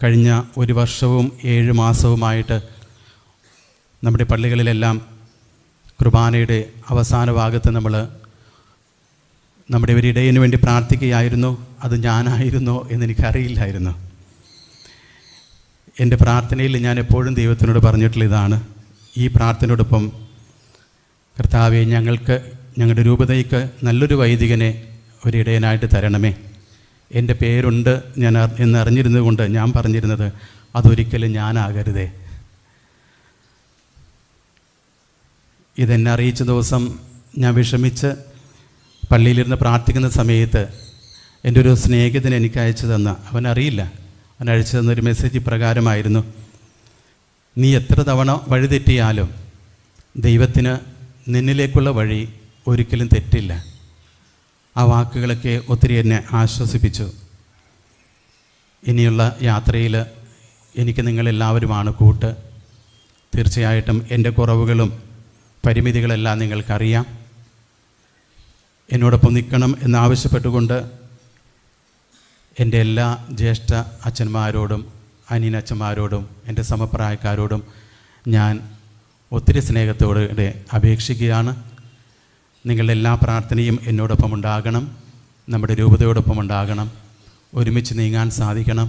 കഴിഞ്ഞ 1 വർഷവും 7 മാസവുമായിട്ട് നമ്മുടെ പള്ളികളിലെല്ലാം കുർബാനയുടെ അവസാന ഭാഗത്ത് നമ്മുടെ ഒരു ഇടയന് വേണ്ടി പ്രാർത്ഥിക്കുകയായിരുന്നു. അത് ഞാനായിരുന്നോ എന്നെനിക്കറിയില്ലായിരുന്നു. എൻ്റെ പ്രാർത്ഥനയിൽ ഞാൻ എപ്പോഴും ദൈവത്തിനോട് പറഞ്ഞിട്ടുള്ള ഇതാണ്, ഈ പ്രാർത്ഥനയോടൊപ്പം കർത്താവെ, ഞങ്ങളുടെ രൂപതയ്ക്ക് നല്ലൊരു വൈദികനെ ഒരിടയനായിട്ട് തരണമേ. എൻ്റെ പേരുണ്ട് എന്നറിഞ്ഞിരുന്നത് കൊണ്ട് ഞാൻ പറഞ്ഞിരുന്നത് അതൊരിക്കലും ഞാനാകരുതേ. ഇതെന്നെ അറിയിച്ച ദിവസം ഞാൻ വിഷമിച്ച് പള്ളിയിലിരുന്ന് പ്രാർത്ഥിക്കുന്ന സമയത്ത് എൻ്റെ ഒരു സ്നേഹിതൻ എനിക്ക് അയച്ചു തന്ന, അവനറിയില്ല, അവൻ അയച്ചു തന്നൊരു മെസ്സേജ് ഇപ്രകാരമായിരുന്നു: നീ എത്ര തവണ വഴിതെറ്റിയാലും ദൈവത്തിന് നിന്നിലേക്കുള്ള വഴി ഒരിക്കലും തെറ്റില്ല. ആ വാക്കുകളൊക്കെ ഒത്തിരി എന്നെ ആശ്വസിപ്പിച്ചു. ഇനിയുള്ള യാത്രയിൽ എനിക്ക് നിങ്ങളെല്ലാവരുമാണ് കൂട്ട്. തീർച്ചയായിട്ടും എൻ്റെ കുറവുകളും പരിമിതികളെല്ലാം നിങ്ങൾക്കറിയാം. എന്നോടൊപ്പം നിൽക്കണം എന്നാവശ്യപ്പെട്ടുകൊണ്ട് എൻ്റെ എല്ലാ ജ്യേഷ്ഠ അച്ഛന്മാരോടും അനിയനച്ഛന്മാരോടും എൻ്റെ സമപ്രായക്കാരോടും ഞാൻ ഒത്തിരി സ്നേഹത്തോടെ അപേക്ഷിക്കുകയാണ്. നിങ്ങളുടെ എല്ലാ പ്രാർത്ഥനയും എന്നോടൊപ്പം ഉണ്ടാകണം, നമ്മുടെ രൂപതയോടൊപ്പം ഉണ്ടാകണം. ഒരുമിച്ച് നീങ്ങാൻ സാധിക്കണം.